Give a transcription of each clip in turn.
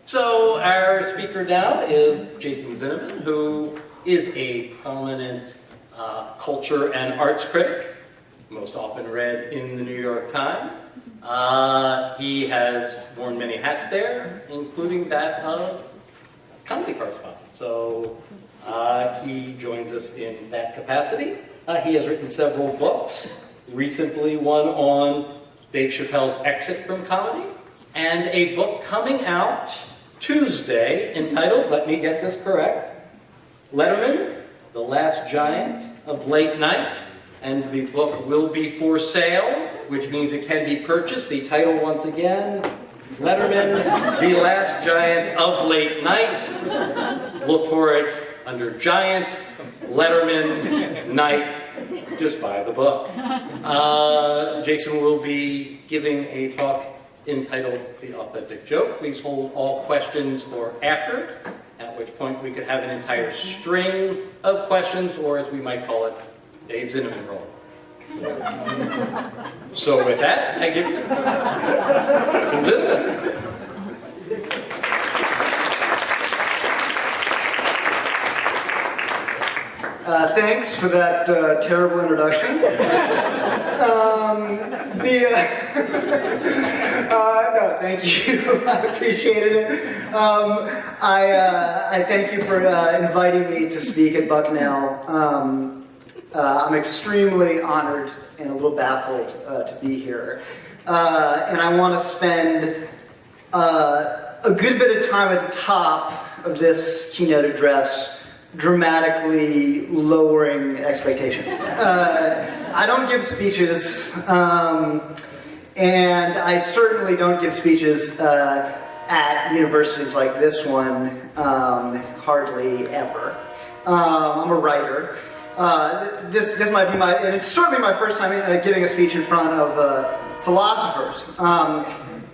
So our speaker now is Jason Zinoman, who is a prominent culture and arts critic, most often read in the New York Times. He has worn many hats there, including that of comedy correspondent. So he joins us in that capacity. He has written several books, recently one on Dave Chappelle's exit from comedy, and a book coming out Tuesday entitled, let me get this correct, Letterman, The Last Giant of Late Night. And the book will be for sale, which means it can be purchased. The title, once again, Letterman, The Last Giant of Late Night. Look for it under Giant, Letterman, Night. Just buy the book. Jason will be giving a talk entitled The Authentic Joke. Please hold all questions for after, at which point we could have an entire string of questions, or as we might call it, a Zinoman roll. So with that, I give you Jason Zinoman. Thanks for that terrible introduction. No, thank you. I appreciated it. I thank you for inviting me to speak at Bucknell. I'm extremely honored and a little baffled to be here. And I want to spend a good bit of time at the top of this keynote address dramatically lowering expectations. I don't give speeches, and I certainly don't give speeches at universities like this one, hardly ever. I'm a writer. This might be and it's certainly my first time giving a speech in front of philosophers.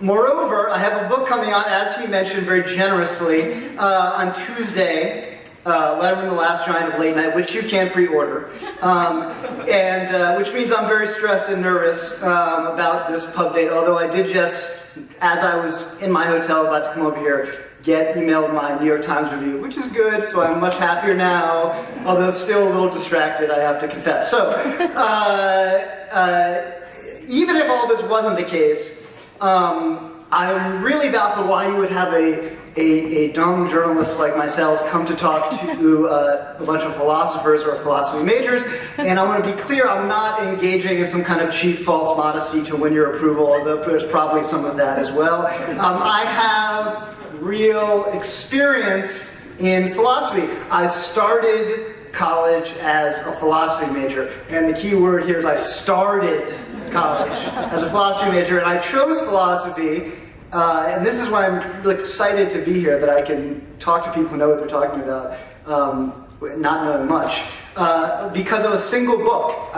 Moreover, I have a book coming out, as he mentioned very generously, on Tuesday, Letterman, The Last Giant of Late Night, which you can pre-order, and which means I'm very stressed and nervous about this pub date, although I did just, as I was in my hotel about to come over here, emailed my New York Times review, which is good, so I'm much happier now, although still a little distracted, I have to confess. So, even if all this wasn't the case, I'm really baffled why you would have a dumb journalist like myself come to talk to a bunch of philosophers or philosophy majors, and I want to be clear, I'm not engaging in some kind of cheap false modesty to win your approval, although there's probably some of that as well. I have real experience in philosophy. I started college as a philosophy major, and the key word here is I started college as a philosophy major, and I chose philosophy, and this is why I'm really excited to be here, that I can talk to people who know what they're talking about, not knowing much, because of a single book.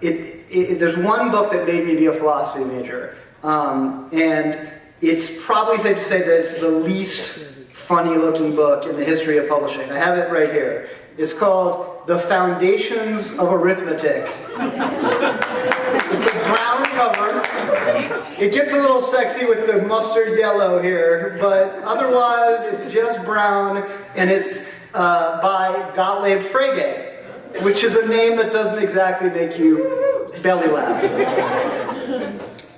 There's one book that made me be a philosophy major, and it's probably safe to say that it's the least funny-looking book in the history of publishing. I have it right here. It's called The Foundations of Arithmetic. It's a brown cover. It gets a little sexy with the mustard yellow here, but otherwise it's just brown, and it's by Gottlieb Frege, which is a name that doesn't exactly make you belly laugh.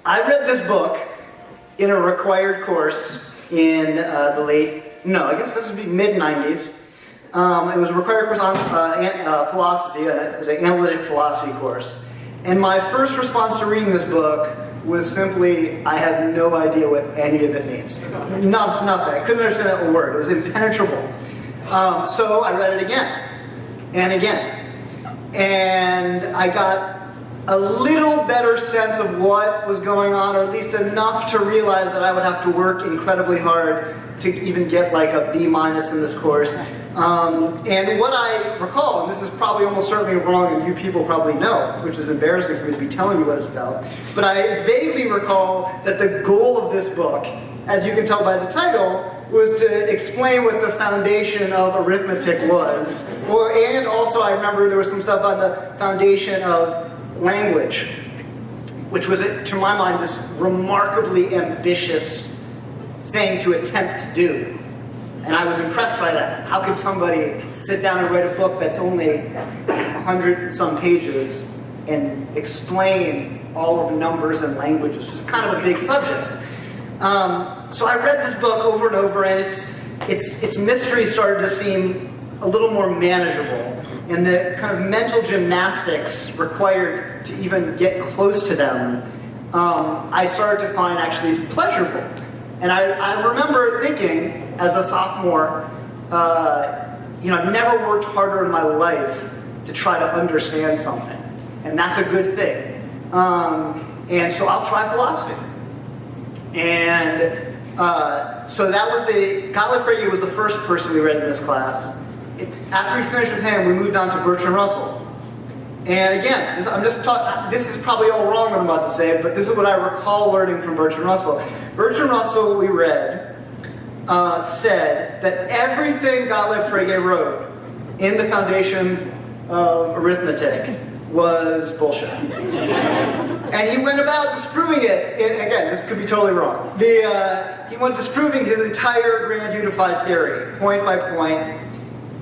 I read this book in a required course in this would be mid-90s. It was a required course on philosophy, it was an analytic philosophy course. And my first response to reading this book was simply, I have no idea what any of it means. Nothing. I couldn't understand a word. It was impenetrable. So I read it again, and again. And I got a little better sense of what was going on, or at least enough to realize that I would have to work incredibly hard to even get like a B- in this course. And what I recall, and this is probably almost certainly wrong, and you people probably know, which is embarrassing for me to be telling you what it's about, but I vaguely recall that the goal of this book, as you can tell by the title, was to explain what the foundation of arithmetic was. And also I remember there was some stuff on the foundation of language, which was, to my mind, this remarkably ambitious thing to attempt to do. And I was impressed by that. How could somebody sit down and write a book that's only 100 and some pages and explain all of the numbers and languages, which is kind of a big subject. So I read this book over and over, and its mystery started to seem a little more manageable. And the kind of mental gymnastics required to even get close to them, I started to find actually pleasurable. And I remember thinking, as a sophomore, I've never worked harder in my life to try to understand something. And that's a good thing. And so I'll try philosophy. And so that was Gottlieb Frege was the first person we read in this class. After we finished with him, we moved on to Bertrand Russell. And again, this is probably all wrong what I'm about to say, but this is what I recall learning from Bertrand Russell. Bertrand Russell, we read, said that everything Gottlieb Frege wrote in the Foundations of Arithmetic was bullshit. And he went about disproving it, again, this could be totally wrong. He went disproving his entire grand unified theory, point by point.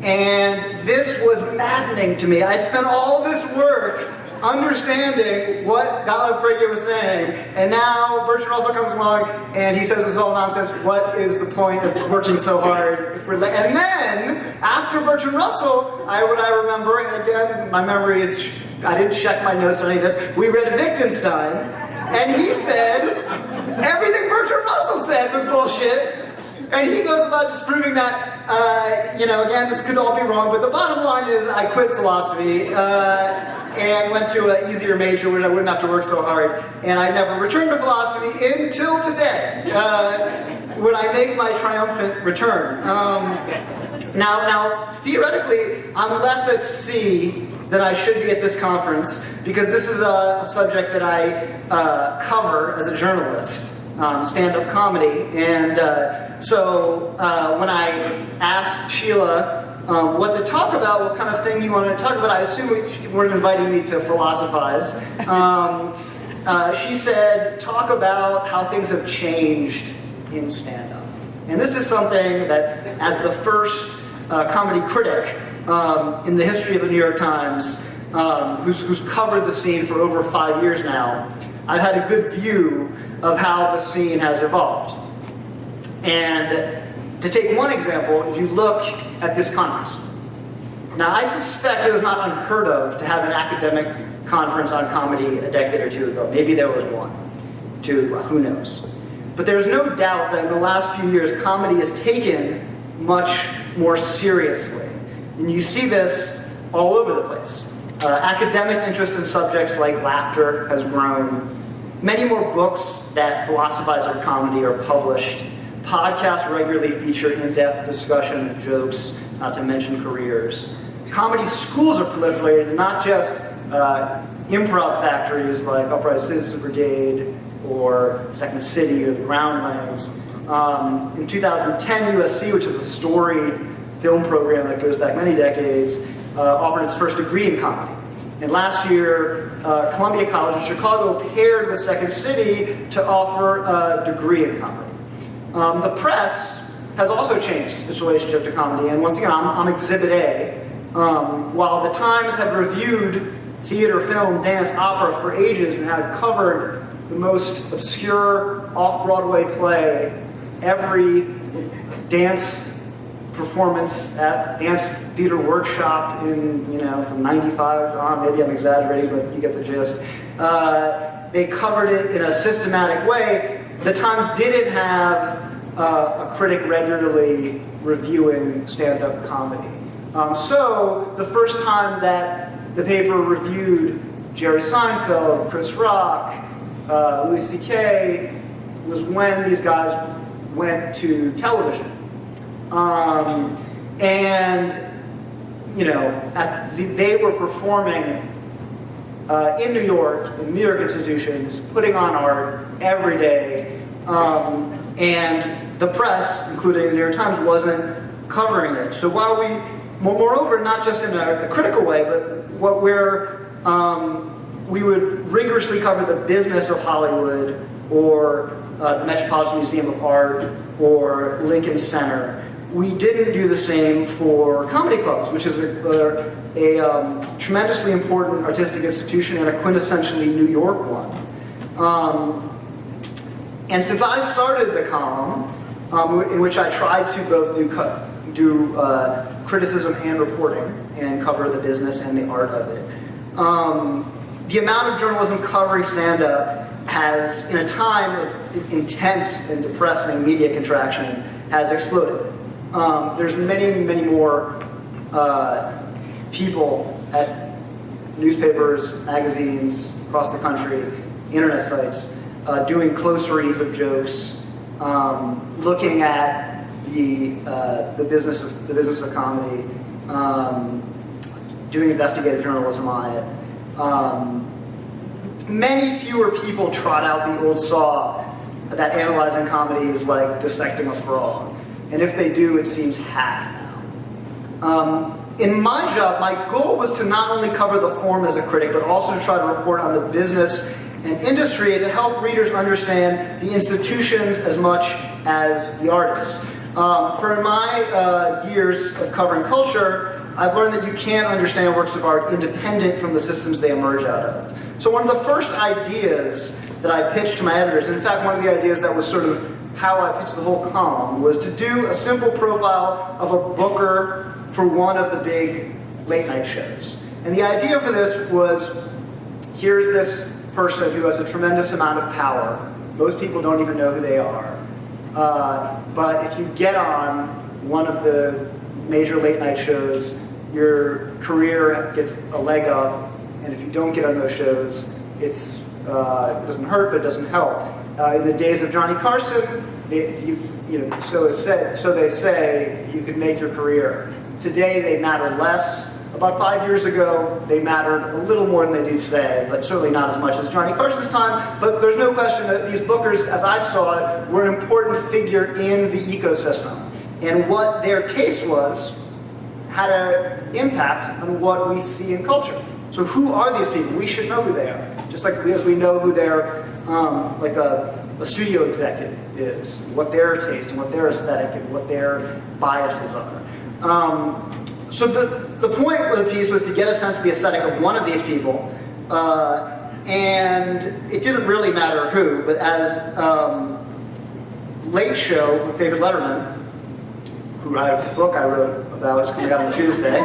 And this was maddening to me. I spent all this work understanding what Gottlieb Frege was saying, and now Bertrand Russell comes along and he says this is all nonsense. What is the point of working so hard? And then, after Bertrand Russell, what I remember, and again, my memory is, I didn't check my notes or any of this, we read Wittgenstein, and he said, everything Bertrand Russell said was bullshit. And he goes about disproving that, again, this could all be wrong, but the bottom line is I quit philosophy and went to an easier major where I wouldn't have to work so hard. And I never returned to philosophy until today, when I make my triumphant return. Now, theoretically, I'm less at sea than I should be at this conference, because this is a subject that I cover as a journalist. Stand-up comedy, and so when I asked Sheila what to talk about, what kind of thing you wanted to talk about, I assume you weren't inviting me to philosophize. She said, talk about how things have changed in stand-up. And this is something that, as the first comedy critic in the history of the New York Times, who's covered the scene for over 5 years now, I've had a good view of how the scene has evolved. And to take one example, if you look at this conference. Now, I suspect it was not unheard of to have an academic conference on comedy a decade or two ago. Maybe there was one, two, who knows. But there's no doubt that in the last few years, comedy is taken much more seriously. And you see this all over the place. Academic interest in subjects like laughter has grown. Many more books that philosophize our comedy are published. Podcasts regularly feature in-depth discussion of jokes, not to mention careers. Comedy schools are proliferated, not just improv factories like Upright Citizen Brigade or Second City or the Groundlings. In 2010, USC, which is a storied film program that goes back many decades, offered its first degree in comedy. And last year, Columbia College in Chicago paired with Second City to offer a degree in comedy. The press has also changed its relationship to comedy, and once again, I'm Exhibit A. While the Times have reviewed theater, film, dance, opera for ages and had covered the most obscure off-Broadway play, every dance performance at Dance Theater Workshop in, from 95 on, maybe I'm exaggerating, but you get the gist. They covered it in a systematic way. The Times didn't have a critic regularly reviewing stand-up comedy. So the first time that the paper reviewed Jerry Seinfeld, Chris Rock, Louis C.K. was when these guys went to television. They were performing in New York, in New York institutions, putting on art every day, and the press, including the New York Times, wasn't covering it. So while moreover, not just in a critical way, but we would rigorously cover the business of Hollywood or the Metropolitan Museum of Art or Lincoln Center. We didn't do the same for comedy clubs, which is a tremendously important artistic institution and a quintessentially New York one. And since I started the column, in which I tried to both do criticism and reporting and cover the business and the art of it, the amount of journalism covering stand-up has, in a time of intense and depressing media contraction, has exploded. There's many, many more people at newspapers, magazines across the country, internet sites, doing close reads of jokes, looking at the business of comedy, doing investigative journalism on it. Many fewer people trot out the old saw that analyzing comedy is like dissecting a frog. And if they do, it seems hack now. In my job, my goal was to not only cover the form as a critic, but also to try to report on the business and industry and to help readers understand the institutions as much as the artists. For my years of covering culture, I've learned that you can't understand works of art independent from the systems they emerge out of. So one of the first ideas that I pitched to my editors, in fact one of the ideas that was sort of how I pitched the whole column, was to do a simple profile of a booker for one of the big late night shows. And the idea for this was, here's this person who has a tremendous amount of power. Most people don't even know who they are. But if you get on one of the major late night shows, your career gets a leg up, and if you don't get on those shows, it doesn't hurt, but it doesn't help. In the days of Johnny Carson, so they say, you could make your career. Today, they matter less. About 5 years ago, they mattered a little more than they do today, but certainly not as much as Johnny Carson's time. But there's no question that these bookers, as I saw it, were an important figure in the ecosystem. And what their taste was had an impact on what we see in culture. So who are these people? We should know who they are. Just like as we know who their, like a studio executive is, what their taste and what their aesthetic and what their biases are. So the point of the piece was to get a sense of the aesthetic of one of these people, and it didn't really matter who, but as Late Show with David Letterman, who wrote the book I wrote about, it's coming out on Tuesday,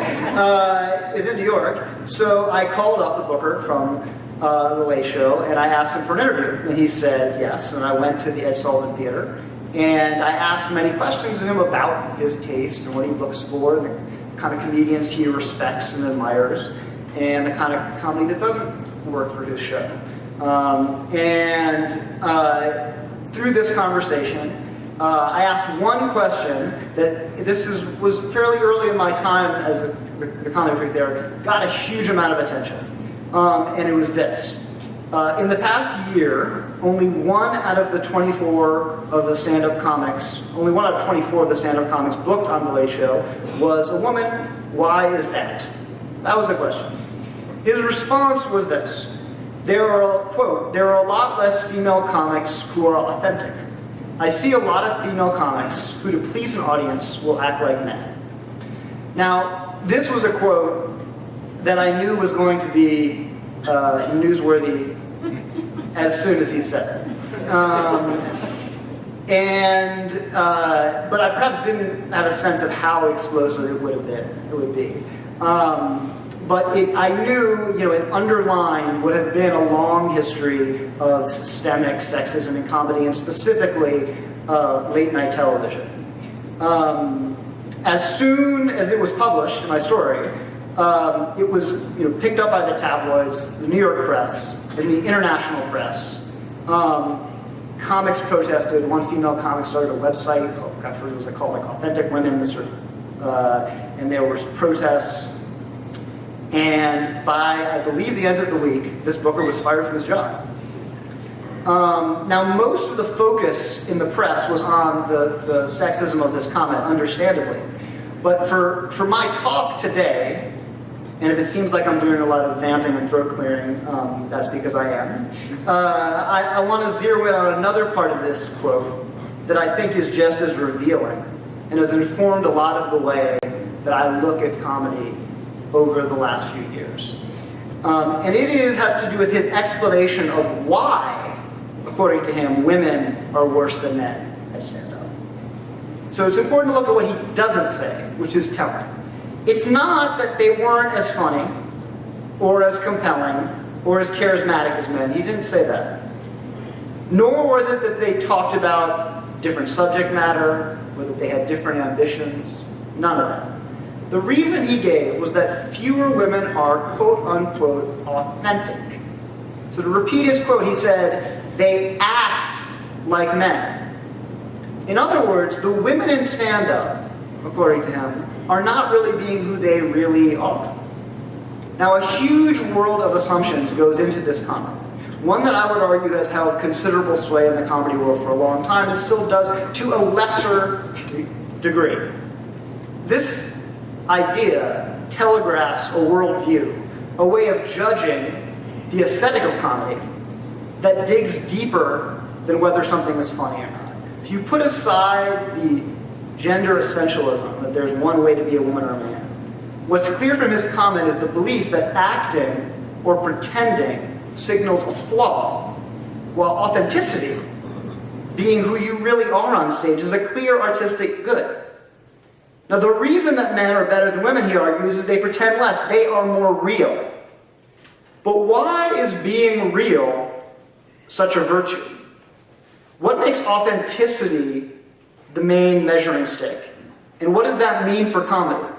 is in New York. So I called up the booker from the Late Show, and I asked him for an interview, and he said yes, and I went to the Ed Sullivan Theater, and I asked many questions of him about his taste and what he looks for, and the kind of comedians he respects and admires, and the kind of comedy that doesn't work for his show. Through this conversation, I asked one question that was fairly early in my time as a comedy critic there, got a huge amount of attention, and it was this. In the past year, only one out of the 24 of the stand-up comics booked on The Late Show was a woman. Why is that? That was the question. His response was this. There are, quote, there are a lot less female comics who are authentic. I see a lot of female comics who, to please an audience, will act like men. Now, this was a quote that I knew was going to be newsworthy as soon as he said it. But I perhaps didn't have a sense of how explosive it would be. But I knew, it underlined what had been a long history of systemic sexism in comedy, and specifically late night television. As soon as it was published, my story, it was picked up by the tabloids, the New York press, and the international press. Comics protested. One female comic started a website called, I forget what it was called, like Authentic Women, and there were protests. And by, I believe, the end of the week, this booker was fired from his job. Now, most of the focus in the press was on the sexism of this comment, understandably. But for my talk today, And if it seems like I'm doing a lot of vamping and throat clearing, that's because I am. I want to zero in on another part of this quote that I think is just as revealing and has informed a lot of the way that I look at comedy over the last few years. And it has to do with his explanation of why, according to him, women are worse than men at stand-up. So it's important to look at what he doesn't say, which is telling. It's not that they weren't as funny, or as compelling, or as charismatic as men. He didn't say that. Nor was it that they talked about different subject matter, or that they had different ambitions. None of that. The reason he gave was that fewer women are quote-unquote authentic. So to repeat his quote, he said, they act like men. In other words, the women in stand-up, according to him, are not really being who they really are. Now, a huge world of assumptions goes into this comment. One that I would argue has held considerable sway in the comedy world for a long time and still does to a lesser degree. This idea telegraphs a worldview, a way of judging the aesthetic of comedy that digs deeper than whether something is funny or not. If you put aside the gender essentialism, that there's one way to be a woman or a man, what's clear from his comment is the belief that acting or pretending signals a flaw, while authenticity, being who you really are on stage, is a clear artistic good. Now, the reason that men are better than women, he argues, is they pretend less. They are more real. But why is being real such a virtue? What makes authenticity the main measuring stick? And what does that mean for comedy?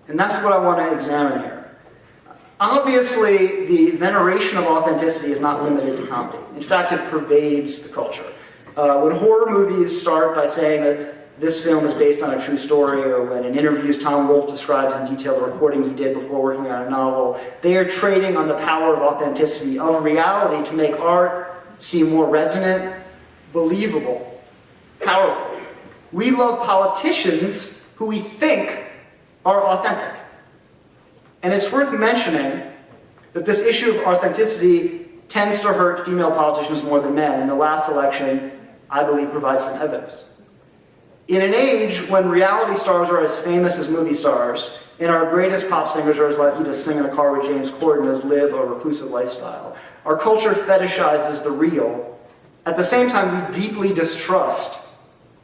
And that's what I want to examine here. Obviously, the veneration of authenticity is not limited to comedy. In fact, it pervades the culture. When horror movies start by saying that this film is based on a true story, or when in interviews Tom Wolfe describes in detail the recording he did before working on a novel, they are trading on the power of authenticity, of reality, to make art seem more resonant, believable, powerful. We love politicians who we think are authentic. And it's worth mentioning that this issue of authenticity tends to hurt female politicians more than men. In the last election, I believe, provides some evidence. In an age when reality stars are as famous as movie stars, and our greatest pop singers are as likely to sing in a car with James Corden as live a reclusive lifestyle, our culture fetishizes the real. At the same time, we deeply distrust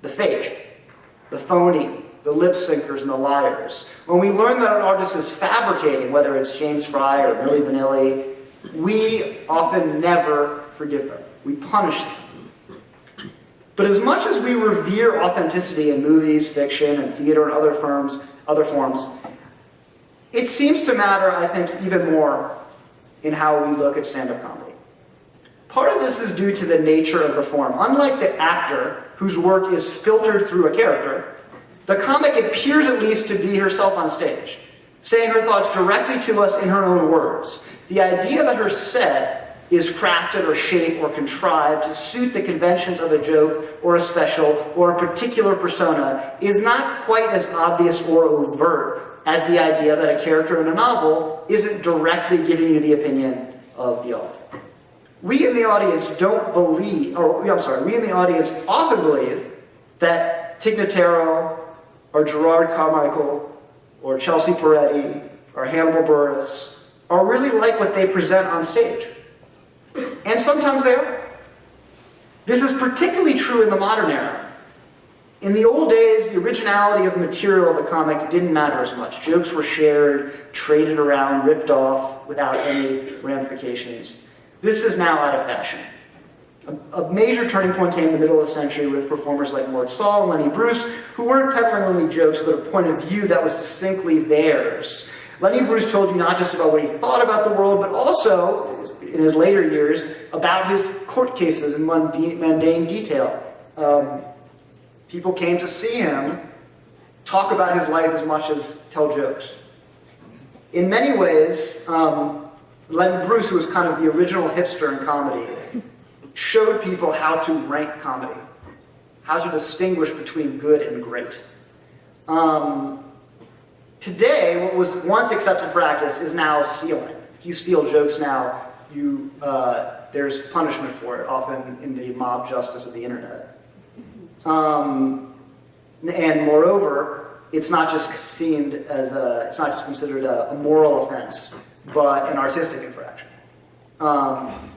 the fake, the phony, the lip syncers, and the liars. When we learn that an artist is fabricating, whether it's James Fry or Milli Vanilli, we often never forgive them. We punish them. But as much as we revere authenticity in movies, fiction, and theater and other forms, it seems to matter, I think, even more in how we look at stand-up comedy. Part of this is due to the nature of the form. Unlike the actor, whose work is filtered through a character, the comic appears at least to be herself on stage, saying her thoughts directly to us in her own words. The idea that her set is crafted or shaped or contrived to suit the conventions of a joke or a special or a particular persona is not quite as obvious or overt as the idea that a character in a novel isn't directly giving you the opinion of the author. We in the audience often believe that Tig Notaro, or Gerard Carmichael, or Chelsea Peretti, or Hannibal Buress are really like what they present on stage. And sometimes they are. This is particularly true in the modern era. In the old days, the originality of the material of a comic didn't matter as much. Jokes were shared, traded around, ripped off without any ramifications. This is now out of fashion. A major turning point came in the middle of the century with performers like Mort Saul and Lenny Bruce, who weren't peddling only jokes, but a point of view that was distinctly theirs. Lenny Bruce told you not just about what he thought about the world, but also, in his later years, about his court cases in mundane detail. People came to see him talk about his life as much as tell jokes. In many ways, Lenny Bruce, who was kind of the original hipster in comedy, showed people how to rank comedy, how to distinguish between good and great. Today, what was once accepted practice is now stealing. If you steal jokes now, there's punishment for it, often in the mob justice of the internet. And moreover, it's not just it's not just considered a moral offense, but an artistic infraction.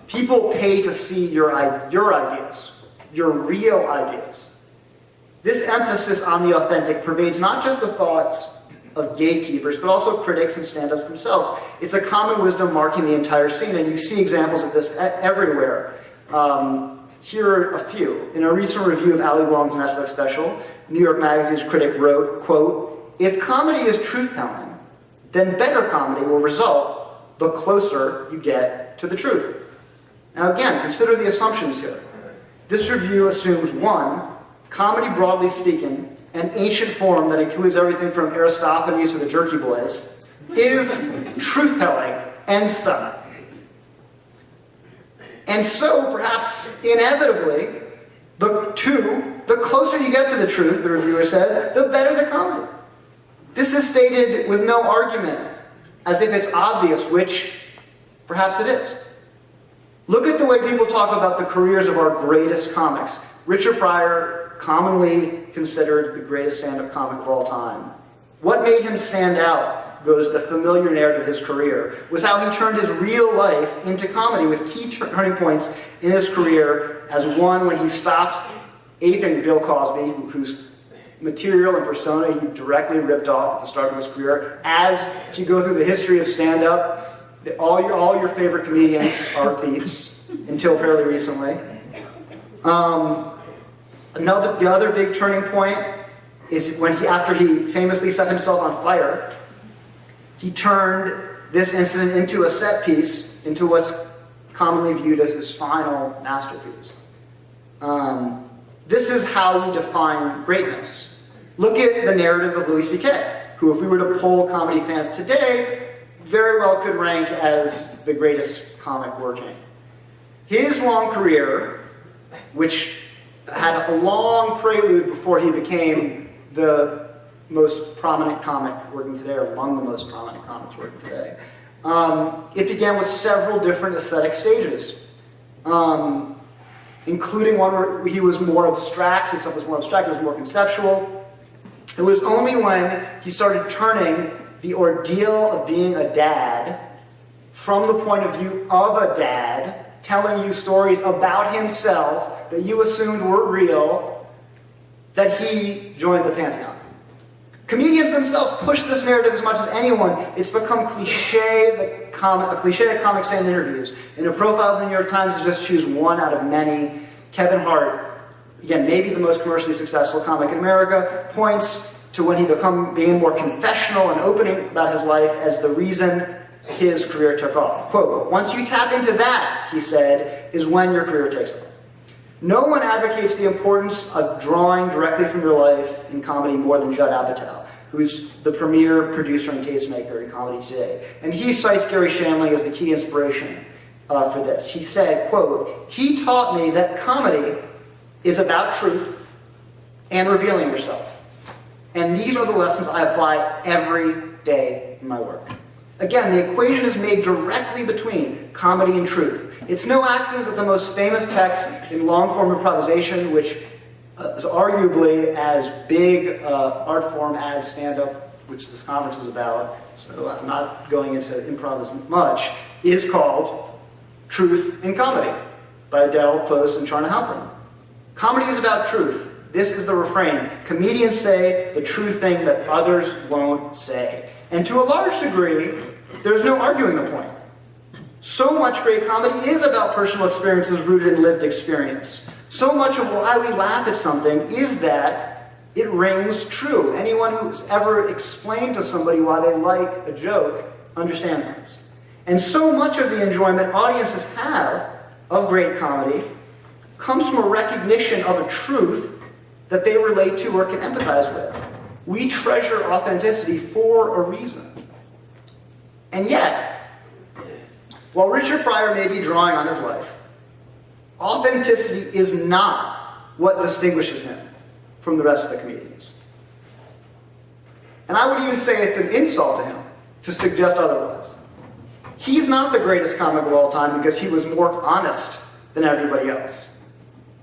People pay to see your ideas, your real ideas. This emphasis on the authentic pervades not just the thoughts of gatekeepers, but also critics and stand-ups themselves. It's a common wisdom marking the entire scene, and you see examples of this everywhere. Here are a few. In a recent review of Ali Wong's Netflix special, New York Magazine's critic wrote, quote, "If comedy is truth-telling, then better comedy will result the closer you get to the truth." Now again, consider the assumptions here. This review assumes, one, comedy broadly speaking, an ancient form that includes everything from Aristophanes to the Jerky Boys, is truth-telling and stunning. And so, perhaps inevitably, the closer you get to the truth, the reviewer says, the better the comedy. This is stated with no argument, as if it's obvious, which perhaps it is. Look at the way people talk about the careers of our greatest comics. Richard Pryor, commonly considered the greatest stand-up comic of all time. What made him stand out, goes the familiar narrative of his career, was how he turned his real life into comedy, with key turning points in his career as one when he stopped aping Bill Cosby, whose material and persona he directly ripped off at the start of his career. As if you go through the history of stand-up, all your favorite comedians are thieves, until fairly recently. The other big turning point is when after he famously set himself on fire, he turned this incident into a set piece, into what's commonly viewed as his final masterpiece. This is how we define greatness. Look at the narrative of Louis C.K., who, if we were to poll comedy fans today, very well could rank as the greatest comic working. His long career, which had a long prelude before he became the most prominent comic working today, or among the most prominent comics working today. It began with several different aesthetic stages, including one where he was more abstract, his stuff was more abstract, it was more conceptual. It was only when he started turning the ordeal of being a dad from the point of view of a dad, telling you stories about himself that you assumed were real, that he joined the pantheon. Comedians themselves push this narrative as much as anyone. It's become a cliche that comics say in interviews. In a profile of the New York Times, to just choose one out of many, Kevin Hart, again, maybe the most commercially successful comic in America, points to when he being more confessional and opening about his life as the reason his career took off. Quote, "Once you tap into that," he said, "is when your career takes off." No one advocates the importance of drawing directly from your life in comedy more than Judd Apatow, who's the premier producer and tastemaker in comedy today. And he cites Gary Shandling as the key inspiration for this. He said, quote, "He taught me that comedy is about truth and revealing yourself. And these are the lessons I apply every day in my work." Again, the equation is made directly between comedy and truth. It's no accident that the most famous text in long-form improvisation, which is arguably as big art form as stand-up, which this conference is about, so I'm not going into improv as much, is called Truth in Comedy by Adele, Close, and Charna Halpern. Comedy is about truth. This is the refrain. Comedians say the true thing that others won't say. And to a large degree, there's no arguing the point. So much great comedy is about personal experiences rooted in lived experience. So much of why we laugh at something is that it rings true. Anyone who's ever explained to somebody why they like a joke understands this. And so much of the enjoyment audiences have of great comedy comes from a recognition of a truth that they relate to or can empathize with. We treasure authenticity for a reason. And yet, while Richard Pryor may be drawing on his life, authenticity is not what distinguishes him from the rest of the comedians. And I would even say it's an insult to him to suggest otherwise. He's not the greatest comic of all time because he was more honest than everybody else.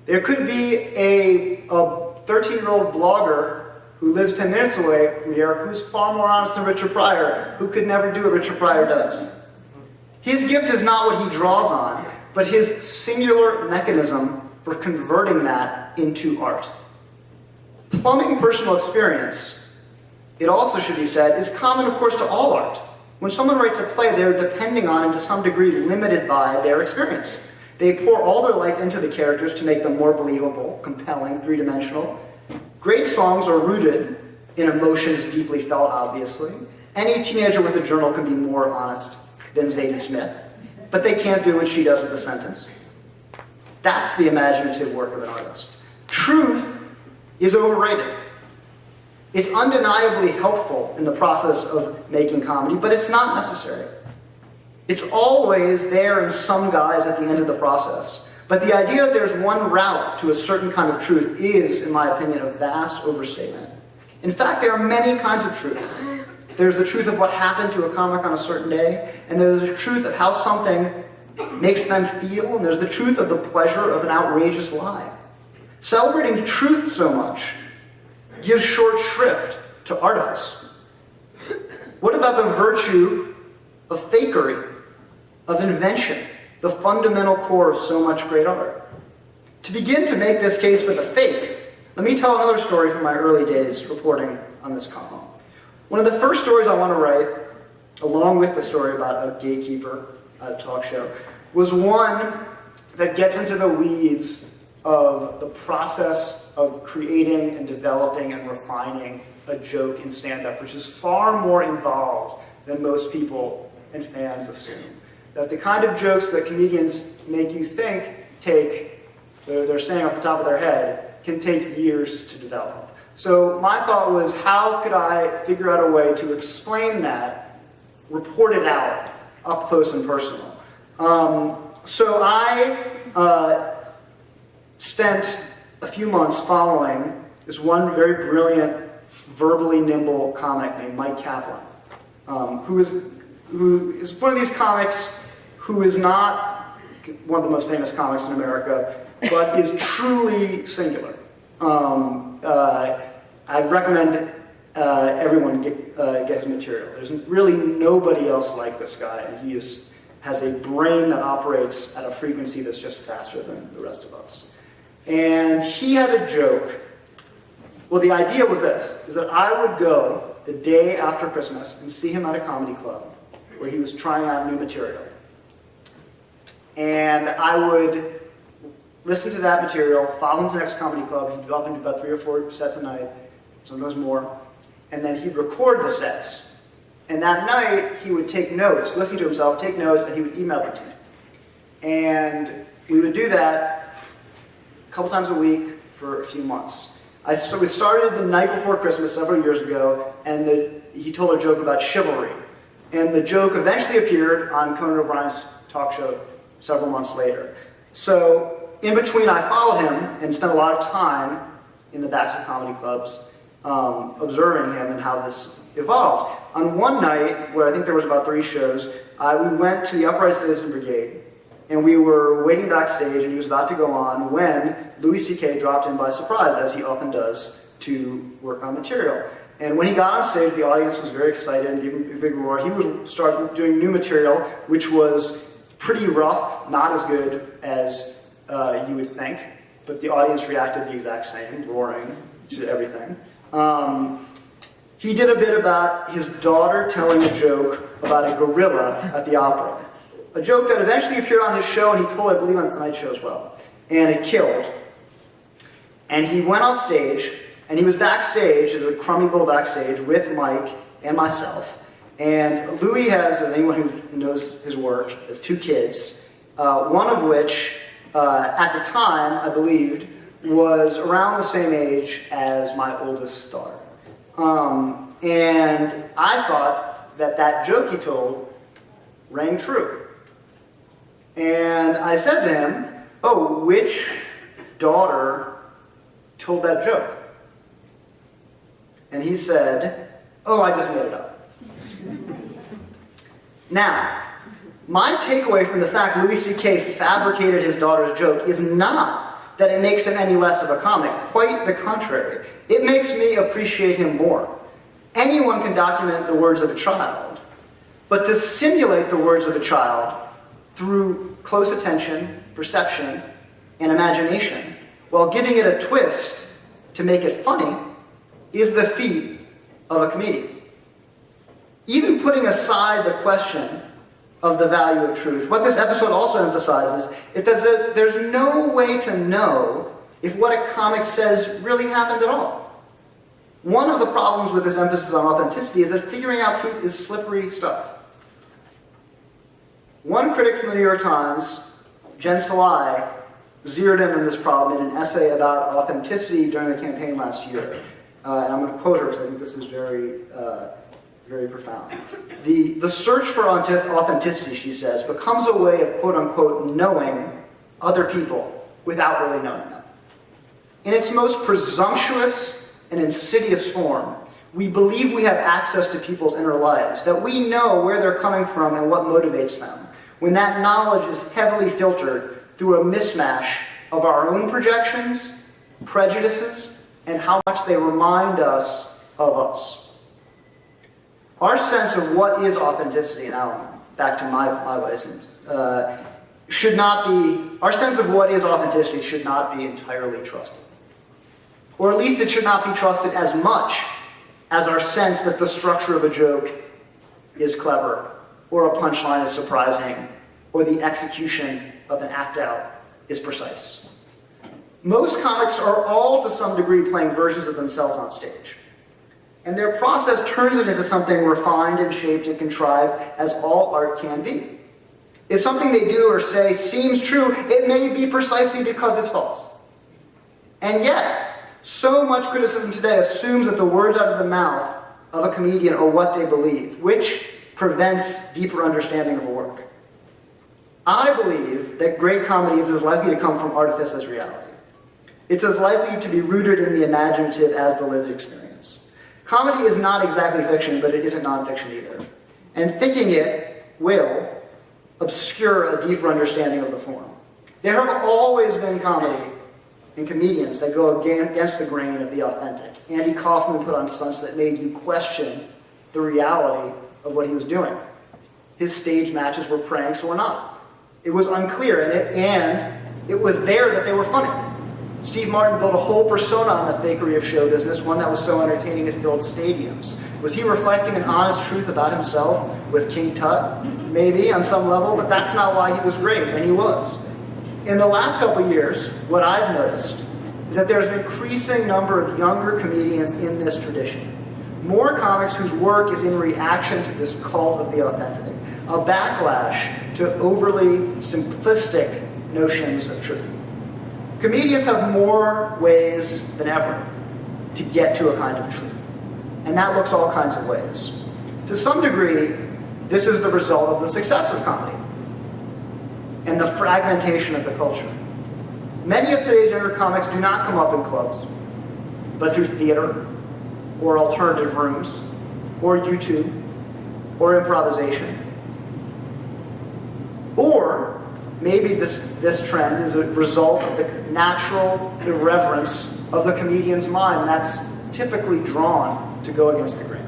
There could be a 13-year-old blogger who lives 10 minutes away from here who's far more honest than Richard Pryor, who could never do what Richard Pryor does. His gift is not what he draws on, but his singular mechanism for converting that into art. Plumbing personal experience, it also should be said, is common, of course, to all art. When someone writes a play, they're depending on and to some degree limited by their experience. They pour all their life into the characters to make them more believable, compelling, three-dimensional. Great songs are rooted in emotions deeply felt, obviously. Any teenager with a journal can be more honest than Zadie Smith, but they can't do what she does with a sentence. That's the imaginative work of an artist. Truth is overrated. It's undeniably helpful in the process of making comedy, but it's not necessary. It's always there in some guise at the end of the process. But the idea that there's one route to a certain kind of truth is, in my opinion, a vast overstatement. In fact, there are many kinds of truth. There's the truth of what happened to a comic on a certain day, and there's the truth of how something makes them feel, and there's the truth of the pleasure of an outrageous lie. Celebrating truth so much gives short shrift to artifice. What about the virtue of fakery, of invention, the fundamental core of so much great art? To begin to make this case for the fake, let me tell another story from my early days reporting on this column. One of the first stories I want to write, along with the story about a gatekeeper at a talk show, was one that gets into the weeds of the process of creating and developing and refining a joke in stand-up, which is far more involved than most people and fans assume. That the kind of jokes that comedians make you think they're saying off the top of their head, can take years to develop. So my thought was, how could I figure out a way to explain that, report it out, up close and personal? So I spent a few months following this one very brilliant, verbally nimble comic named Mike Kaplan, who is one of these comics who is not one of the most famous comics in America, but is truly singular. I recommend everyone get his material. There's really nobody else like this guy, and he has a brain that operates at a frequency that's just faster than the rest of us. And he had a joke. Well, the idea was this, is that I would go the day after Christmas and see him at a comedy club where he was trying out new material. And I would listen to that material, follow him to the next comedy club. He'd often do about 3 or 4 sets a night, sometimes more. And then he'd record the sets. And that night, he would take notes, listen to himself, take notes, and he would email them to me. And we would do that a couple times a week for a few months. We started the night before Christmas several years ago, and he told a joke about chivalry. And the joke eventually appeared on Conan O'Brien's talk show several months later. So in between, I followed him and spent a lot of time in the backs of comedy clubs observing him and how this evolved. On one night, where I think there was about 3 shows, we went to the Upright Citizen Brigade, and we were waiting backstage, and he was about to go on when Louis C.K. dropped in by surprise, as he often does, to work on material. And when he got on stage, the audience was very excited and gave him a big roar. He would start doing new material, which was pretty rough, not as good as you would think, but the audience reacted the exact same, roaring to everything. He did a bit about his daughter telling a joke about a gorilla at the opera. A joke that eventually appeared on his show, and he told, I believe, on Tonight Show as well. And it killed. And he went off stage, and he was backstage, as a crummy little backstage, with Mike and myself. And Louis has, as anyone who knows his work, has 2 kids, one of which, at the time, I believed, was around the same age as my oldest daughter. And I thought that joke he told rang true. And I said to him, oh, which daughter told that joke? And he said, Oh, I just made it up. Now, my takeaway from the fact Louis C.K. fabricated his daughter's joke is not that it makes him any less of a comic. Quite the contrary. It makes me appreciate him more. Anyone can document the words of a child, but to simulate the words of a child through close attention, perception, and imagination, while giving it a twist to make it funny, is the feat of a comedian. Even putting aside the question of the value of truth, what this episode also emphasizes is that there's no way to know if what a comic says really happened at all. One of the problems with this emphasis on authenticity is that figuring out truth is slippery stuff. One critic from the New York Times, Jen Salai, zeroed in on this problem in an essay about authenticity during the campaign last year. And I'm going to quote her because I think this is very profound. The search for authenticity, she says, becomes a way of quote-unquote knowing other people without really knowing them. In its most presumptuous and insidious form, we believe we have access to people's inner lives, that we know where they're coming from and what motivates them, when that knowledge is heavily filtered through a mismatch of our own projections, prejudices, and how much they remind us of us. Our sense of what is authenticity, now back to my ways, should not be, our sense of what is authenticity should not be entirely trusted. Or at least it should not be trusted as much as our sense that the structure of a joke is clever, or a punchline is surprising, or the execution of an act out is precise. Most comics are all to some degree playing versions of themselves on stage. And their process turns it into something refined and shaped and contrived as all art can be. If something they do or say seems true, it may be precisely because it's false. And yet, so much criticism today assumes that the words out of the mouth of a comedian are what they believe, which prevents deeper understanding of a work. I believe that great comedy is as likely to come from artifice as reality. It's as likely to be rooted in the imaginative as the lived experience. Comedy is not exactly fiction, but it isn't nonfiction either. And thinking it will obscure a deeper understanding of the form. There have always been comedy and comedians that go against the grain of the authentic. Andy Kaufman put on stunts that made you question the reality of what he was doing. His stage matches were pranks or not. It was unclear, and it was there that they were funny. Steve Martin built a whole persona on the fakery of show business, one that was so entertaining it filled stadiums. Was he reflecting an honest truth about himself with King Tut? Maybe, on some level, but that's not why he was great, and he was. In the last couple of years, what I've noticed is that there's an increasing number of younger comedians in this tradition. More comics whose work is in reaction to this cult of the authentic, a backlash to overly simplistic notions of truth. Comedians have more ways than ever to get to a kind of truth, and that looks all kinds of ways. To some degree, this is the result of the success of comedy and the fragmentation of the culture. Many of today's younger comics do not come up in clubs, but through theater, or alternative rooms, or YouTube, or improvisation. Or maybe this trend is a result of the natural irreverence of the comedian's mind that's typically drawn to go against the grain.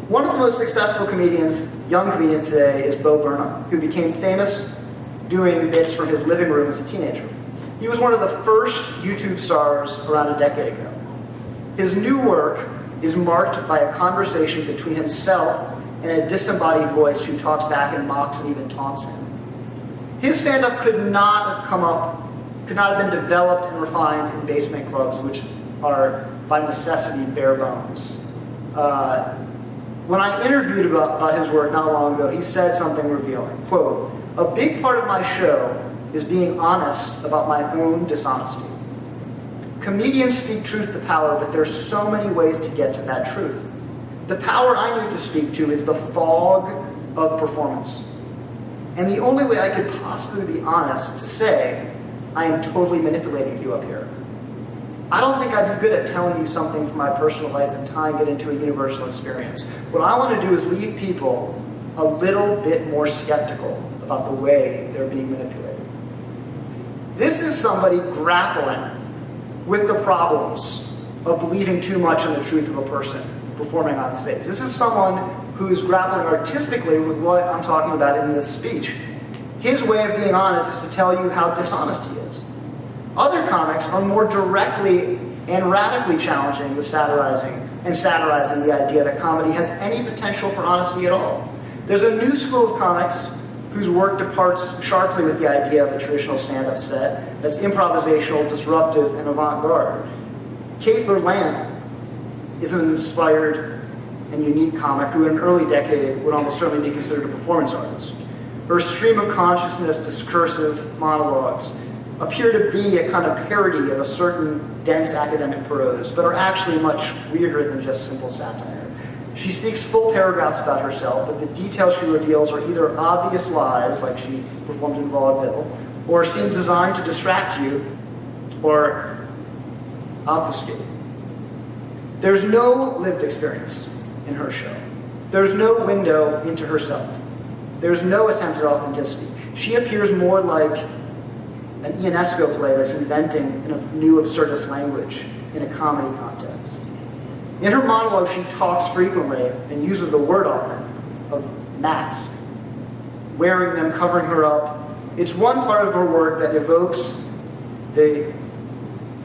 One of the most successful comedians, young comedians today, is Byrne, who became famous doing bits from his living room as a teenager. He was one of the first YouTube stars around a decade ago. His new work is marked by a conversation between himself and a disembodied voice who talks back and mocks and even taunts him. His stand-up could not have been developed and refined in basement clubs, which are by necessity bare bones. When I interviewed about his work not long ago, he said something revealing. Quote, "A big part of my show is being honest about my own dishonesty. Comedians speak truth to power, but there's so many ways to get to that truth. The power I need to speak to is the fog of performance. And the only way I could possibly be honest to say, I am totally manipulating you up here." I don't think I'd be good at telling you something from my personal life and tying it into a universal experience. What I want to do is leave people a little bit more skeptical about the way they're being manipulated. This is somebody grappling with the problems of believing too much in the truth of a person performing on stage. This is someone who is grappling artistically with what I'm talking about in this speech. His way of being honest is to tell you how dishonest he is. Other comics are more directly and radically challenging the satirizing the idea that comedy has any potential for honesty at all. There's a new school of comics whose work departs sharply with the idea of a traditional stand-up set that's improvisational, disruptive, and avant-garde. Kate Bertrand is an inspired and unique comic who in an early decade would almost certainly be considered a performance artist. Her stream of consciousness discursive monologues appear to be a kind of parody of a certain dense academic prose, but are actually much weirder than just simple satire. She speaks full paragraphs about herself, but the details she reveals are either obvious lies, like she performed in vaudeville, or seem designed to distract you or obfuscate. There's no lived experience in her show. There's no window into herself. There's no attempt at authenticity. She appears more like an Ionesco play that's inventing in a new absurdist language in a comedy context. In her monologue, she talks frequently and uses the word often of mask, wearing them, covering her up. It's one part of her work that evokes the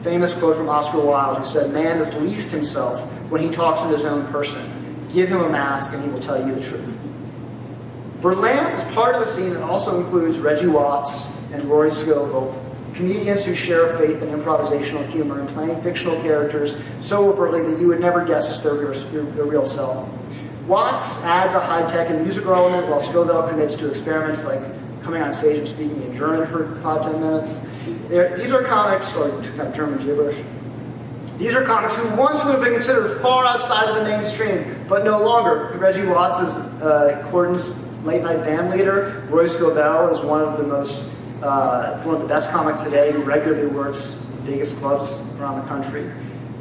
famous quote from Oscar Wilde, who said, "Man is least himself when he talks in his own person. Give him a mask and he will tell you the truth." Berlin is part of a scene that also includes Reggie Watts and Rory Scovel, comedians who share faith in improvisational humor and playing fictional characters so overtly that you would never guess it's their real self. Watts adds a high-tech and musical element, while Scovel commits to experiments like coming on stage and speaking in German for 5-10 minutes. These are comics, or kind of German gibberish. These are comics who once would have been considered far outside of the mainstream, but no longer. Reggie Watts is Corden's late-night band leader. Roy Scovel is one of the best comics today who regularly works in biggest clubs around the country.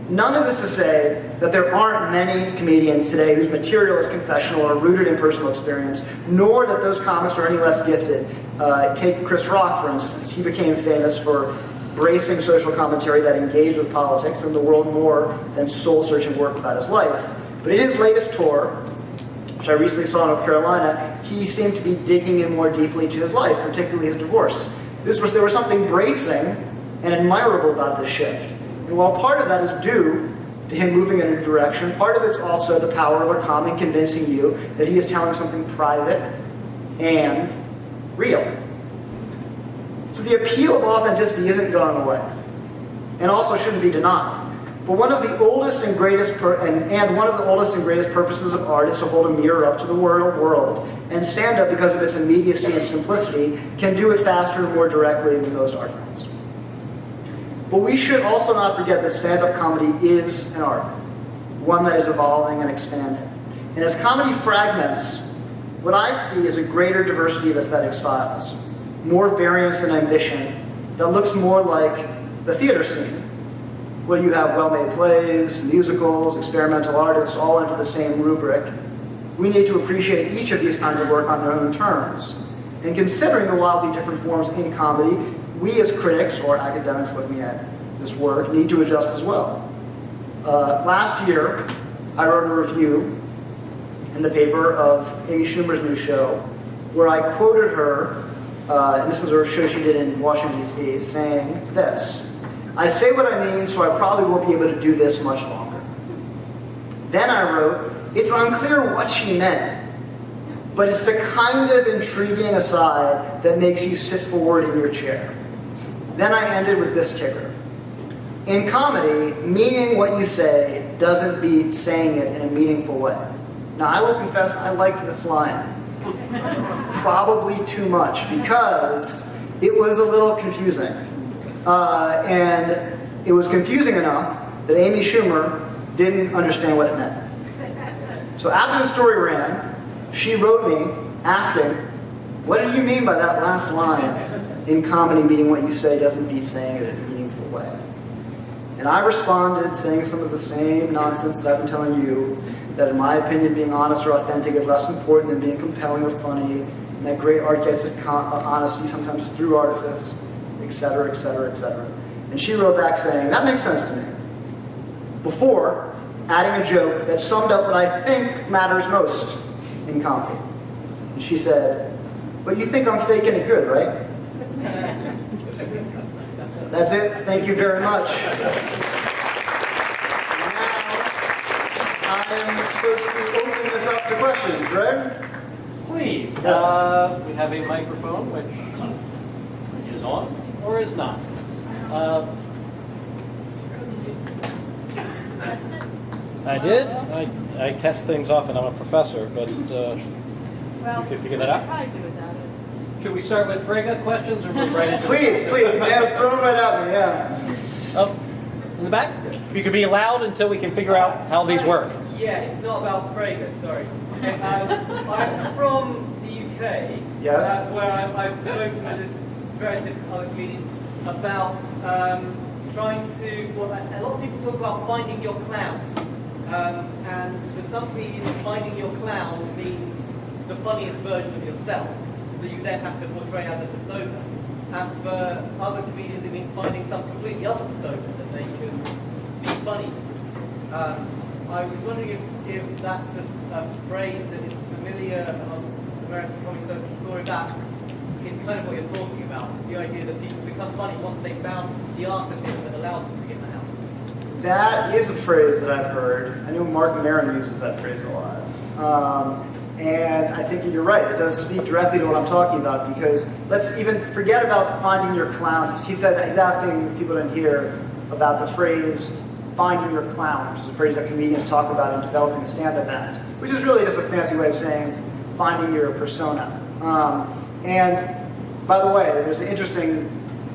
None of this to say that there aren't many comedians today whose material is confessional or rooted in personal experience, nor that those comics are any less gifted. Take Chris Rock, for instance. He became famous for bracing social commentary that engaged with politics and the world more than soul-searching work about his life. But in his latest tour, which I recently saw in North Carolina, he seemed to be digging in more deeply to his life, particularly his divorce. There was something bracing and admirable about this shift. And while part of that is due to him moving in a direction, part of it's also the power of a comic convincing you that he is telling something private and real. So the appeal of authenticity isn't going away, and also shouldn't be denied. But one of the oldest and greatest purposes of art is to hold a mirror up to the world, and stand-up, because of its immediacy and simplicity, can do it faster and more directly than most art forms. But we should also not forget that stand-up comedy is an art, one that is evolving and expanding. And as comedy fragments, what I see is a greater diversity of aesthetic styles, more variance and ambition that looks more like the theater scene, where you have well-made plays, musicals, experimental artists, all under the same rubric. We need to appreciate each of these kinds of work on their own terms. And considering the wildly different forms in comedy, we as critics, or academics looking at this work, need to adjust as well. Last year, I wrote a review in the paper of Amy Schumer's new show, where I quoted her, and this was a show she did in Washington, D.C., saying this: "I say what I mean, so I probably won't be able to do this much longer." Then I wrote, "It's unclear what she meant, but it's the kind of intriguing aside that makes you sit forward in your chair." Then I ended with this kicker: "In comedy, meaning what you say doesn't beat saying it in a meaningful way." Now, I will confess I liked this line. Probably too much, because it was a little confusing. And it was confusing enough that Amy Schumer didn't understand what it meant. So after the story ran, she wrote me asking, "What did you mean by that last line? In comedy, meaning what you say doesn't beat saying it in a meaningful way." And I responded saying some of the same nonsense that I've been telling you, that in my opinion being honest or authentic is less important than being compelling or funny, and that great art gets at honesty sometimes through artifice, etc., etc., etc. And she wrote back saying, that makes sense to me. Before adding a joke that summed up what I think matters most in comedy. And she said, but you think I'm faking it good, right? That's it. Thank you very much. Now, I am supposed to open this up to questions, right? Please. Yes. We have a microphone which is on or is not. I did. I test things often. I'm a professor, but Well, you could figure that out. Probably do without it. Should we start with Frege questions or move right into Please, man, throw them right at me, yeah. Oh, in the back? You could be loud until we can figure out how these work. Yeah, it's not about Prager, sorry. I'm from the UK, Yes. where I've spoken to various different other comedians about trying to, well, a lot of people talk about finding your clown. And for some comedians, finding your clown means the funniest version of yourself that you then have to portray as a persona. And for other comedians, it means finding some completely other persona that they can be funny. I was wondering if that's a phrase that is familiar amongst American comic circles at all, that is kind of what you're talking about, the idea that people become funny once they've found the artifice that allows them to get that out. That is a phrase that I've heard. I know Mark Maron uses that phrase a lot. And I think you're right. It does speak directly to what I'm talking about, because let's even forget about finding your clown. He said, he's asking people in here about the phrase finding your clown, which is a phrase that comedians talk about in developing a stand-up act, which is really just a fancy way of saying finding your persona. And by the way, there's an interesting,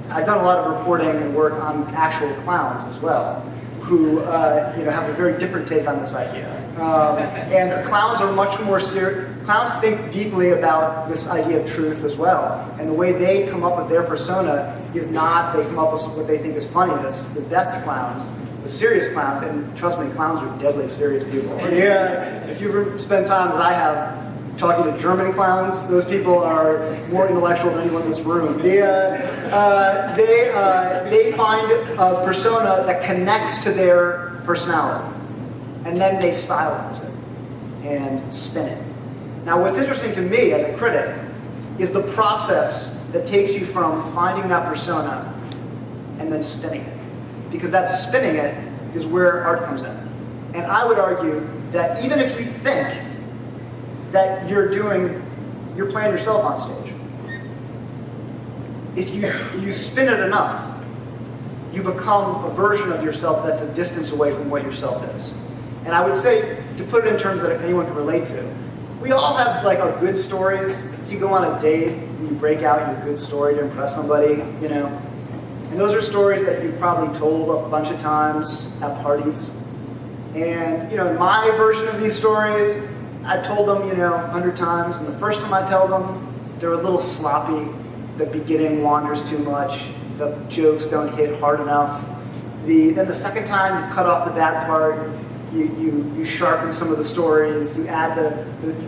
I've done a lot of reporting and work on actual clowns as well, who have a very different take on this idea. And clowns are much more serious. Clowns think deeply about this idea of truth as well. And the way they come up with their persona is not they come up with what they think is funny. That's the best clowns, the serious clowns. And trust me, clowns are deadly serious people. Yeah, if you ever spend time as I have talking to German clowns, those people are more intellectual than anyone in this room. They find a persona that connects to their personality, and then they stylize it and spin it. Now, what's interesting to me as a critic is the process that takes you from finding that persona and then spinning it, because that spinning it is where art comes in. And I would argue that even if you think that you're playing yourself on stage, if you spin it enough, you become a version of yourself that's a distance away from what yourself is. And I would say, to put it in terms that anyone can relate to, we all have like our good stories. If you go on a date and you break out your good story to impress somebody, and those are stories that you've probably told a bunch of times at parties. And in my version of these stories, I've told them 100 times, and the first time I tell them, they're a little sloppy. The beginning wanders too much. The jokes don't hit hard enough. Then the second time, you cut off the bad part. You sharpen some of the stories. You add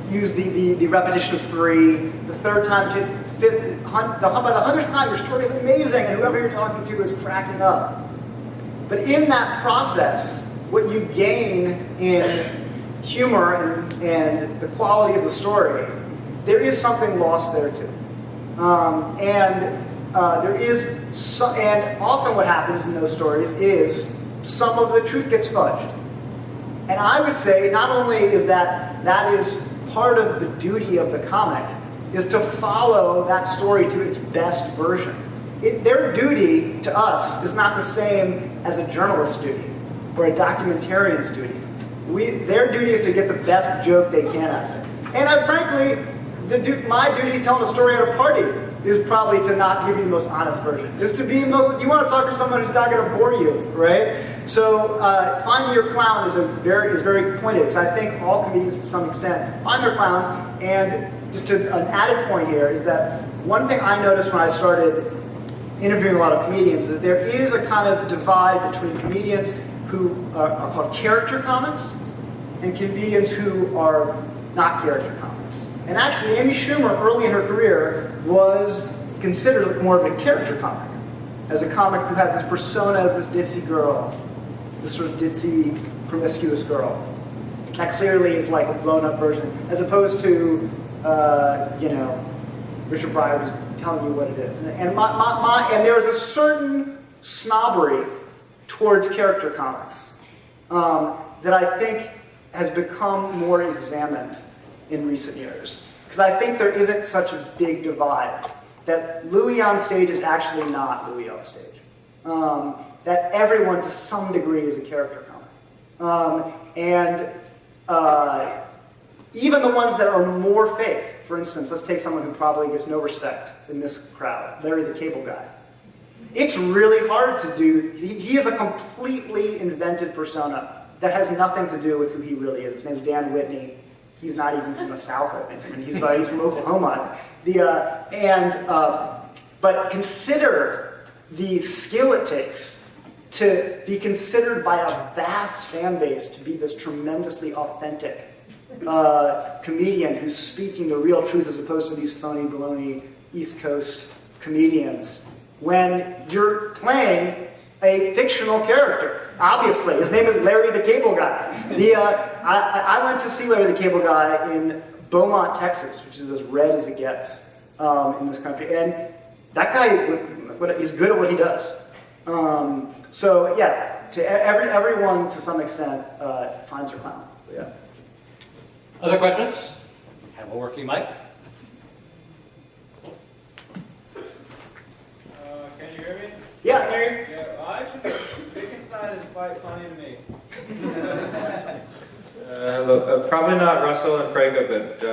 use the repetition of 3. The third time, by the 100th time, your story is amazing, and whoever you're talking to is cracking up. But in that process, what you gain in humor and the quality of the story, there is something lost there too. And often what happens in those stories is some of the truth gets fudged. And I would say not only is that is part of the duty of the comic, is to follow that story to its best version. Their duty to us is not the same as a journalist's duty or a documentarian's duty. Their duty is to get the best joke they can out of it. And frankly, my duty telling a story at a party is probably to not give you the most honest version. Is to be you want to talk to someone who's not going to bore you, right? So finding your clown is very pointed, because I think all comedians to some extent find their clowns. And just an added point here is that one thing I noticed when I started interviewing a lot of comedians, that there is a kind of divide between comedians who are called character comics and comedians who are not character comics. And actually, Amy Schumer, early in her career, was considered more of a character comic, as a comic who has this persona as this ditzy girl, this sort of ditzy, promiscuous girl. That clearly is like a blown-up version, as opposed to, Richard Pryor was telling you what it is. And there's a certain snobbery towards character comics that I think has become more examined in recent years. Because I think there isn't such a big divide. That Louis on stage is actually not Louis off stage. That everyone to some degree is a character comic. Even the ones that are more fake, for instance, let's take someone who probably gets no respect in this crowd, Larry the Cable Guy. It's really hard to do. He is a completely invented persona that has nothing to do with who he really is. His name's Dan Whitney. He's not even from the South, I think. I mean, he's from Oklahoma. But consider the skill it takes to be considered by a vast fan base to be this tremendously authentic comedian who's speaking the real truth as opposed to these phony baloney East Coast comedians. When you're playing a fictional character, obviously. His name is Larry the Cable Guy. I went to see Larry the Cable Guy in Beaumont, Texas, which is as red as it gets in this country. And that guy, he's good at what he does. So yeah, to everyone to some extent finds their clown. So, yeah. Other questions? Have a working mic. Can you hear me? Yeah, I can hear you. Yeah, well, actually, Wittgenstein is quite funny to me. Probably not Russell and Frege, but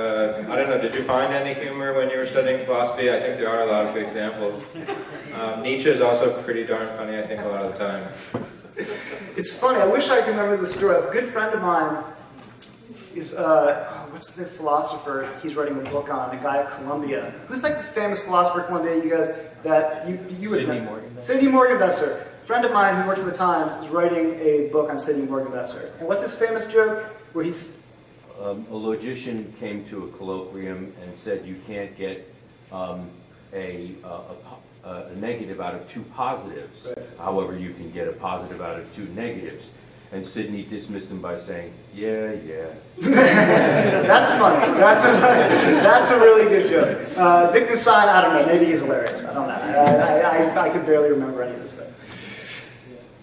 I don't know, did you find any humor when you were studying philosophy? I think there are a lot of good examples. Nietzsche is also pretty darn funny, I think, a lot of the time. It's funny, I wish I could remember the story. A good friend of mine is, what's the philosopher he's writing a book on, a guy at Columbia. Who's like this famous philosopher at Columbia, you guys, that you would know? Sidney Morgenbesser. A friend of mine who works at the Times is writing a book on Sidney Morgenbesser. And what's his famous joke? Where he's... a logician came to a colloquium and said you can't get a negative out of two positives. Right. However, you can get a positive out of two negatives. And Sidney dismissed him by saying, yeah. That's funny. That's a really good joke. Wittgenstein, I don't know. Maybe he's hilarious. I don't know. I could barely remember any of this stuff.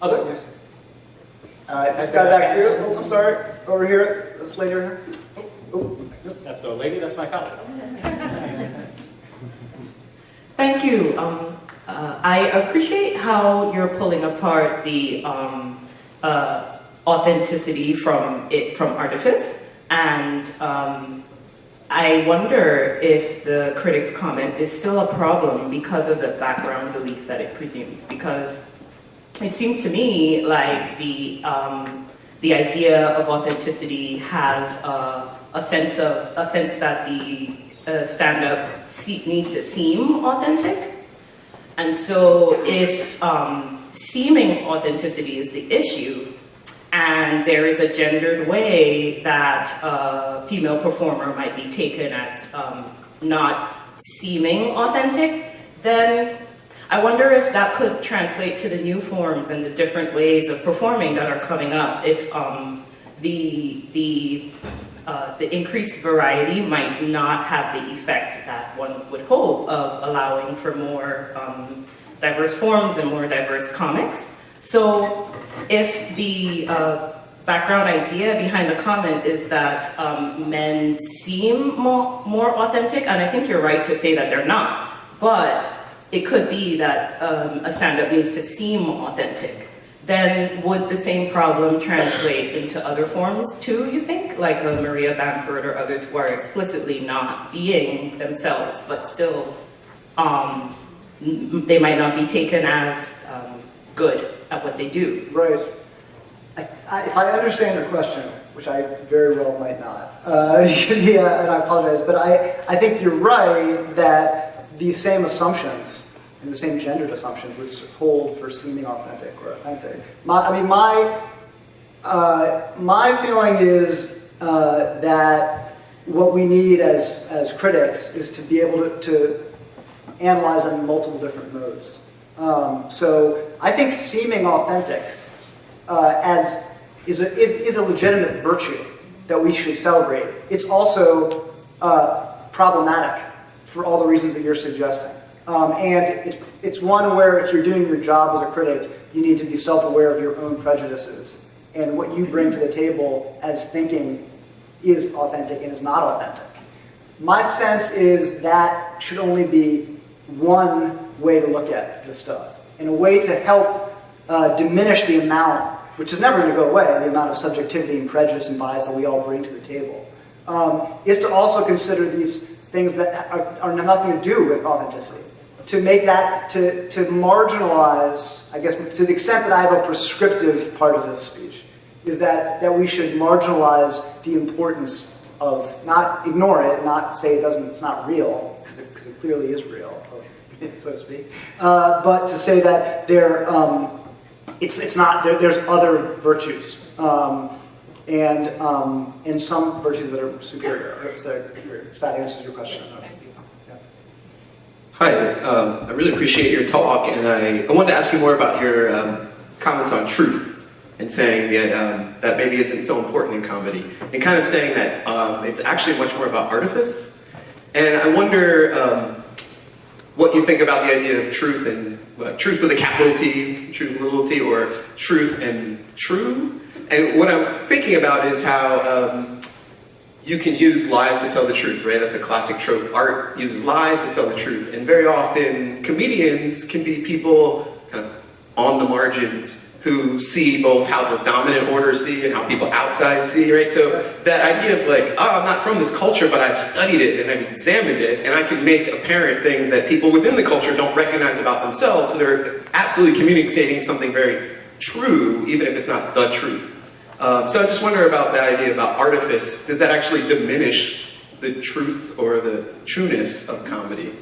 Other? This guy back here. Oh, I'm sorry. Over here. This lady right here. Oh. That's no lady, that's my colleague. Thank you. I appreciate how you're pulling apart the authenticity from artifice, and I wonder if the critic's comment is still a problem because of the background beliefs that it presumes. Because it seems to me like the idea of authenticity has a sense that the stand-up needs to seem authentic, and so if seeming authenticity is the issue, and there is a gendered way that a female performer might be taken as not seeming authentic, then I wonder if that could translate to the new forms and the different ways of performing that are coming up. If the increased variety might not have the effect that one would hope of allowing for more diverse forms and more diverse comics. So if the background idea behind the comment is that men seem more authentic, and I think you're right to say that they're not, but it could be that a stand-up needs to seem authentic, then would the same problem translate into other forms too, you think? Like Maria Bamford or others who are explicitly not being themselves, but still they might not be taken as good at what they do. Right. If I understand your question, which I very well might not, and I apologize, but I think you're right that these same assumptions and the same gendered assumptions would hold for seeming authentic or authentic. My feeling is that what we need as critics is to be able to analyze in multiple different modes. So I think seeming authentic is a legitimate virtue that we should celebrate. It's also problematic for all the reasons that you're suggesting. And it's one where if you're doing your job as a critic, you need to be self-aware of your own prejudices and what you bring to the table as thinking is authentic and is not authentic. My sense is that should only be one way to look at this stuff, and a way to help diminish the amount, which is never going to go away, the amount of subjectivity and prejudice and bias that we all bring to the table, is to also consider these things that are nothing to do with authenticity. To make that, to marginalize, I guess, to the extent that I have a prescriptive part of this speech, is that we should marginalize the importance of, not ignore it, not say it's not real, because it clearly is real, so to speak, but to say that it's not, there's other virtues, and some virtues that are superior. So if that answers your question. Hi, I really appreciate your talk, and I wanted to ask you more about your comments on truth, and saying that maybe isn't so important in comedy, and kind of saying that it's actually much more about artifice. And I wonder what you think about the idea of truth and truth with a capital T, truth with a little t, or truth and true. And what I'm thinking about is how you can use lies to tell the truth, right? That's a classic trope. Art uses lies to tell the truth. And very often, comedians can be people kind of on the margins who see both how the dominant order see and how people outside see, right? So that idea of like, oh, I'm not from this culture, but I've studied it and I've examined it, and I can make apparent things that people within the culture don't recognize about themselves. So they're absolutely communicating something very true, even if it's not the truth. So I just wonder about that idea about artifice. Does that actually diminish the truth or the trueness of comedy?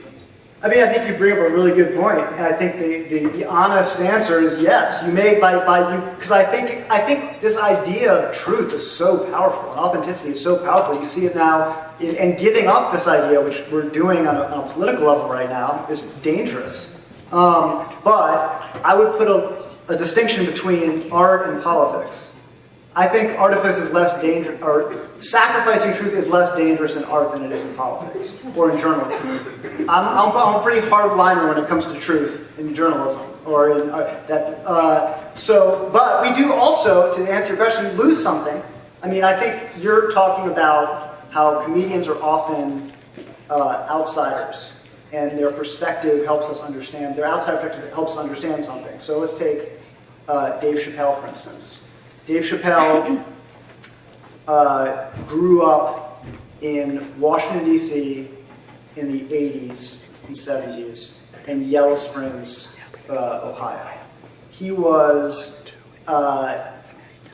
I mean, I think you bring up a really good point, and I think the honest answer is yes. You may because I think this idea of truth is so powerful, and authenticity is so powerful. You see it now, and giving up this idea, which we're doing on a political level right now, is dangerous. But I would put a distinction between art and politics. I think artifice is less dangerous, or sacrificing truth is less dangerous in art than it is in politics or in journalism. I'm a pretty hard liner when it comes to truth in journalism, or in that. But we do also, to answer your question, lose something. I mean, I think you're talking about how comedians are often outsiders, and their perspective helps us understand. Their outside perspective helps us understand something. So let's take Dave Chappelle, for instance. Dave Chappelle grew up in Washington, D.C. in the 80s and 70s in Yellow Springs, Ohio. He was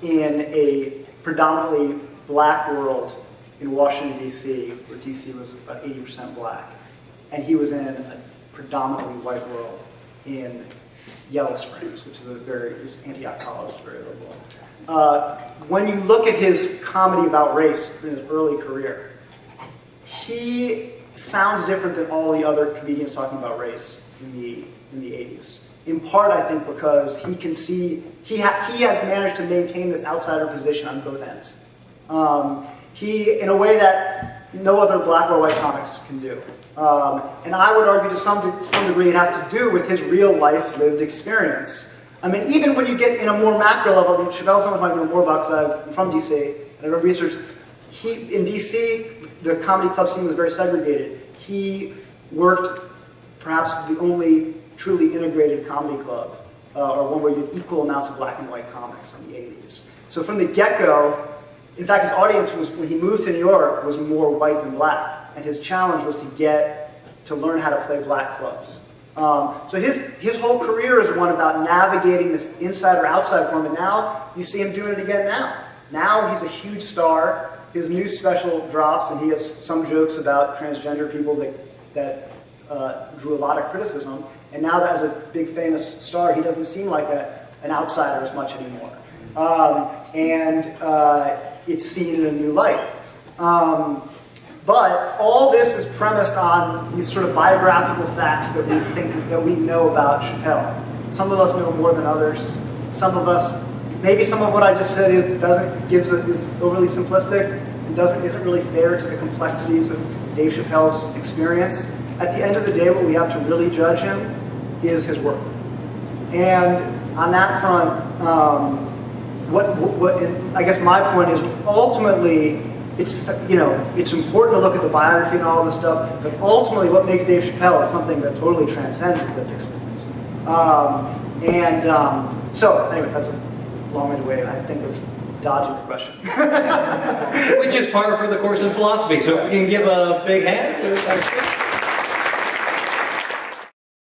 in a predominantly black world in Washington, D.C., where D.C. was about 80% black. And he was in a predominantly white world in Yellow Springs, which is Antioch College, very liberal. When you look at his comedy about race in his early career, he sounds different than all the other comedians talking about race in the 80s. In part, I think, because he can see he has managed to maintain this outsider position on both ends. He, in a way that no other black or white comics can do. And I would argue to some degree it has to do with his real life lived experience. I mean, even when you get in a more macro level, I mean, Chappelle someone might know more about because I'm from DC, and I've done research. In DC, the comedy club scene was very segregated. He worked perhaps the only truly integrated comedy club, or one where you had equal amounts of black and white comics in the 80s. So from the get-go, in fact, his audience was, when he moved to New York, was more white than black. And his challenge was to learn how to play black clubs. So his whole career is one about navigating this inside-outside form, and now you see him doing it again now. Now he's a huge star. His new special drops, and he has some jokes about transgender people that drew a lot of criticism. And now that as a big famous star, he doesn't seem like an outsider as much anymore. It's seen in a new light. But all this is premised on these sort of biographical facts that we think that we know about Chappelle. Some of us know more than others. Some of us, maybe some of what I just said is overly simplistic and isn't really fair to the complexities of Dave Chappelle's experience. At the end of the day, what we have to really judge him is his work. And on that front, I guess my point is ultimately, it's important to look at the biography and all this stuff, but ultimately what makes Dave Chappelle is something that totally transcends his lived experience. So anyways, that's a long-winded way, I think, of dodging the question. Which is par for the course in philosophy. So if we can give a big hand to our